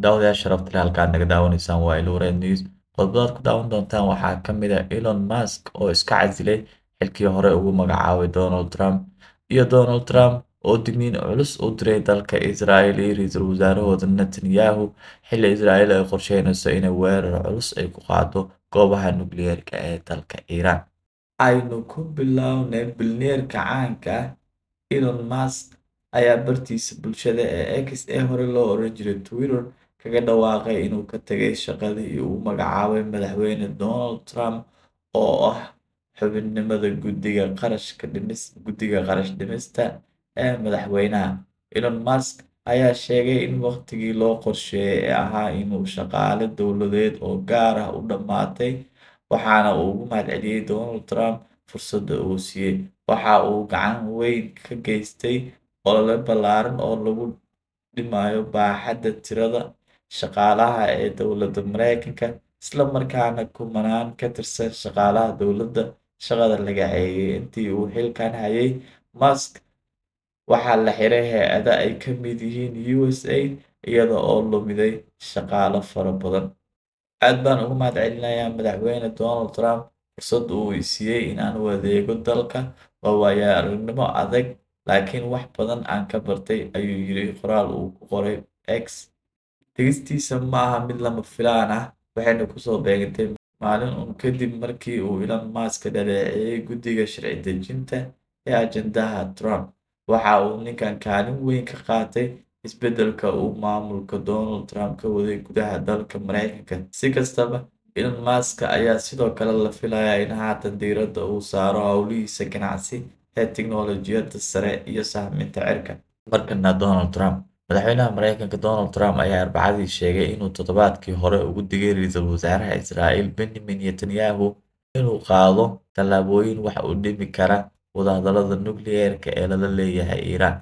daawadayaasha sharafta leh halkaad naga daawanaysaan waa Illuminate News. Qodobada ku daawan doontaan waxaa ka mid ah Elon Musk oo iska casilay xilkii hore ugu magacaabay Donald Trump, iyo Donald Trump oo digniin culus u diray dalka Israa'iil iyo ra'iisul wasaarahooda Netanyahu xilli Israa'iil ay qorsheynayso inay weerar culus ay ku qaado goobaha nukliyeerka ee dalka Iiraan. Aynu ku bilownay bilyaneerka caanka ah Elon Musk ayaa bartiisa bulshada ee X ee hore loo oran jiray Twitter kaga dhawaaqay inuu ka tagay shaqadii uu magacaabay madaxweyne Donald Trump oo ah xubinimada guddiga qarash dhimista ee madaxweynaha. Elon Musk ayaa sheegay in waqtigii loo qorsheeyay ee ahaa inuu shaqaale dowladeed oo gaar ah u dhammaatay, waxaana uu ugu mahadceliyay Donald Trump fursadda uu siiyay. Waxa uu gacan weyn ka geystay olole ballaaran oo lagu dhimayo baaxadda tirada shaqaalaha ee dowladda Mareykanka, isla markaana kumanaan ka tirsan shaqaalaha dowladda shaqada laga ceeyay. Intii uu xilkan hayay, Musk waxaa la xiray hay'ado ay ka mid yihiin USAID, iyada oo lumiday shaqaale fara badan. Aad baan ugu mahadcelinayaa madaxweyne Donald Trump fursadda uu i siiyay in aan u adeego dalka. Waa waayo-aragnimo adag, laakiin wax badan aan ka bartay, ayuu yiri qoraal uu ku qoray X. Tegistiisa ma aha mid lama filaan ah, waxayna kusoo beegantay maalin uun kadib markii uu Elon Musk dhaleeceeyay guddiga sharci dejinta ee ajandaha Trump. Waxa uu ninkan kaalin weyn ka qaatay isbeddelka uu maamulka Donald Trump ka waday gudaha dalka Mareykanka. Si kastaba, Elon Musk ayaa sidoo kale la filayaa in haatan diiradda uu saaro howlihiisa ganacsi ee tiknoolajiyadda sare iyo sahminta cirka. Markana Donald Trump. Madaxweynaha Mareykanka Donald Trump ayaa Arbacadii sheegay inuu toddobaadkii hore ugu digay ra'iisul wasaaraha Israa'iil Benjamin Netanyahu inuu qaado tallaabooyin wax u dhimi kara wadahadallada nukliyeerka ee lala leeyahay Iiraan.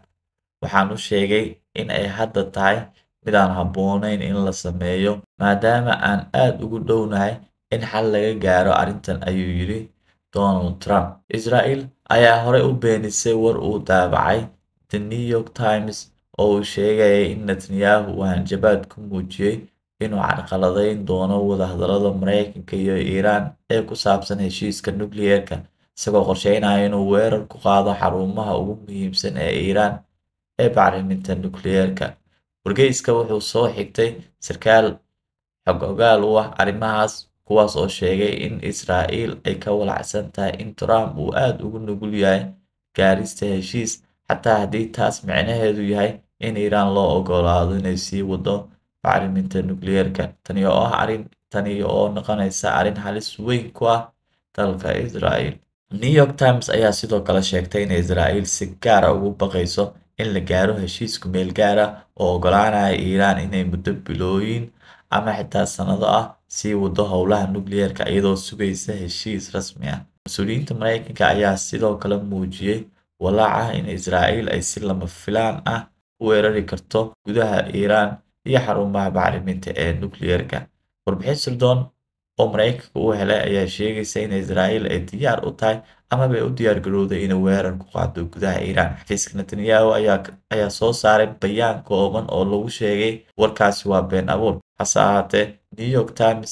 Waxaan u sheegay in ay hadda tahay mid aan habboonayn in la sameeyo, maadaama aan aad ugu dhownahay in xal laga gaaro arrintan, ayuu yiri Donald Trump. Israa'iil ayaa horey u beenisay war uu daabacay The New York Times oo uu sheegayay in Netanyahu uu hanjabaad ku muujiyay inuu carqaladeyn doono wadahadallada Mareykanka iyo Iiraan ee ku saabsan heshiiska nukliyeerka, isagoo qorsheynaya inuu weerar ku qaado xarumaha ugu muhiimsan ee Iiraan ee bacriminta nukliyeerka. Wargeyska wuxuu soo xigtay sarkaal xog ogaal u ah arrimahaas, kuwaas oo sheegay in Israa'iil ay ka walacsan tahay in Trump uu aad ugu nugul yahay gaarista heshiis, xataa haddii taas micnaheedu yahay in Iiraan loo oggolaado inay sii wado bacriminta nukliyeerka. Tani oo noqonaysa arrin halis weyn ku ah dalka Israa'iil. New York Times ayaa sidoo kale sheegtay in Israa'iil si gaar ah ugu baqayso in la gaaro heshiis ku meel gaar ah oo oggolaanaya Iiraan inay muddo bilooyin ama xitaa sanado ah sii wado howlaha nukliyeerka iyadoo sugaysa heshiis rasmi ah. Mas'uuliyiinta Mareykanka ayaa sidoo kale muujiyay walaac ah in Israa'iil ay si lama filaan ah u weerari karto gudaha Iiraan iyo xarumaha bacriminta ee nukliyeerka. Warbixin sirdoon oo Mareykanka uu helay ayaa sheegaysa in Israa'iil ay diyaar u tahay amaba ay u diyaar garowday inay weerar ku qaado gudaha Iiraan. Xafiiska Netanyahu ayaa soo saaray bayaan kooban oo lagu sheegay warkaasi waa been abuur. Hase ahaatee, New York Times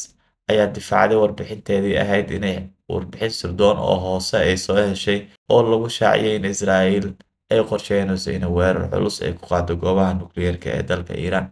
ayaa difaacday warbixinteedii ahayd inay warbixin sirdoon oo hoose ay soo heshay oo lagu shaaciyay in Israa'iil ay qorsheynayso in weerar culus ay ku qaado goobaha nukliyeerka ee dalka Iiraan.